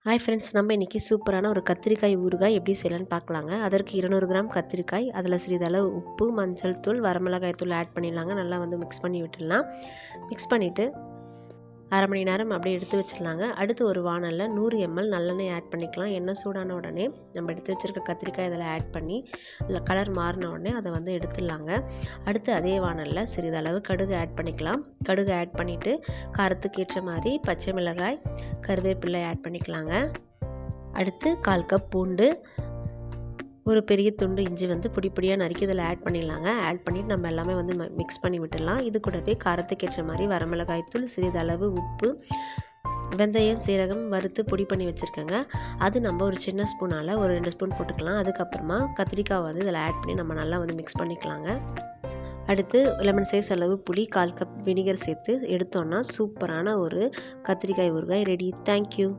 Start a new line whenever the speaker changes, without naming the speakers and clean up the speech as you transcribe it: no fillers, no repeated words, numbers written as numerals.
Hi friends, நம்ம இன்றைக்கி சூப்பரான ஒரு கத்திரிக்காய் ஊறுகாய் எப்படி செய்யலான்னு பார்க்கலாங்க. அதற்கு 200 கிராம் கத்திரிக்காய், அதில் சிறிதளவு உப்பு, மஞ்சள் தூள், வரமிளகாய் தூள் ஆட் பண்ணிடலாங்க. நல்லா மிக்ஸ் பண்ணி விட்டுடலாம். மிக்ஸ் பண்ணிவிட்டு அரை மணி நேரம் அப்படியே எடுத்து வச்சிடலாங்க. அடுத்து ஒரு வானலில் 100 ml நல்லெண்ணெய் ஆட் பண்ணிக்கலாம். எண்ணெய் சூடான உடனே நம்ம எடுத்து வச்சுருக்க கத்திரிக்காய் இதில் ஆட் பண்ணி கலர் மாறின உடனே அதை எடுத்துடலாங்க. அடுத்து அதே வானலில் சிறிதளவு கடுகு ஆட் பண்ணிக்கலாம். கடுகு ஆட் பண்ணிவிட்டு காரத்துக்கு ஏற்ற மாதிரி பச்சை மிளகாய், கருவேப்பிலை ஆட் பண்ணிக்கலாங்க. அடுத்து 1/4 கப் பூண்டு, ஒரு பெரிய துண்டு இஞ்சி பொடி பொடியாக நறுக்கி இதில் ஆட் பண்ணிடலாங்க. ஆட் பண்ணிவிட்டு நம்ம எல்லாமே மிக்ஸ் பண்ணி விட்டுடலாம். இது கூடவே காரத்துக்கு ஏற்ற மாதிரி வரமிளகாய் தூள், சிறிதளவு உப்பு, வெந்தயம், சீரகம் வறுத்து பொடி பண்ணி வச்சுருக்கேங்க. அது நம்ம ஒரு சின்ன ஸ்பூனால் ஒரு 2 ஸ்பூன் போட்டுக்கலாம். அதுக்கப்புறமா கத்திரிக்காய் இதில் ஆட் பண்ணி நம்ம நல்லா மிக்ஸ் பண்ணிக்கலாங்க. அடுத்து லெமன் சைஸ் அளவு புளி, 1/4 கப் வினிகர் சேர்த்து எடுத்தோன்னா சூப்பரான ஒரு கத்திரிக்காய் ஊறுகாய் ரெடி. தேங்க்யூ.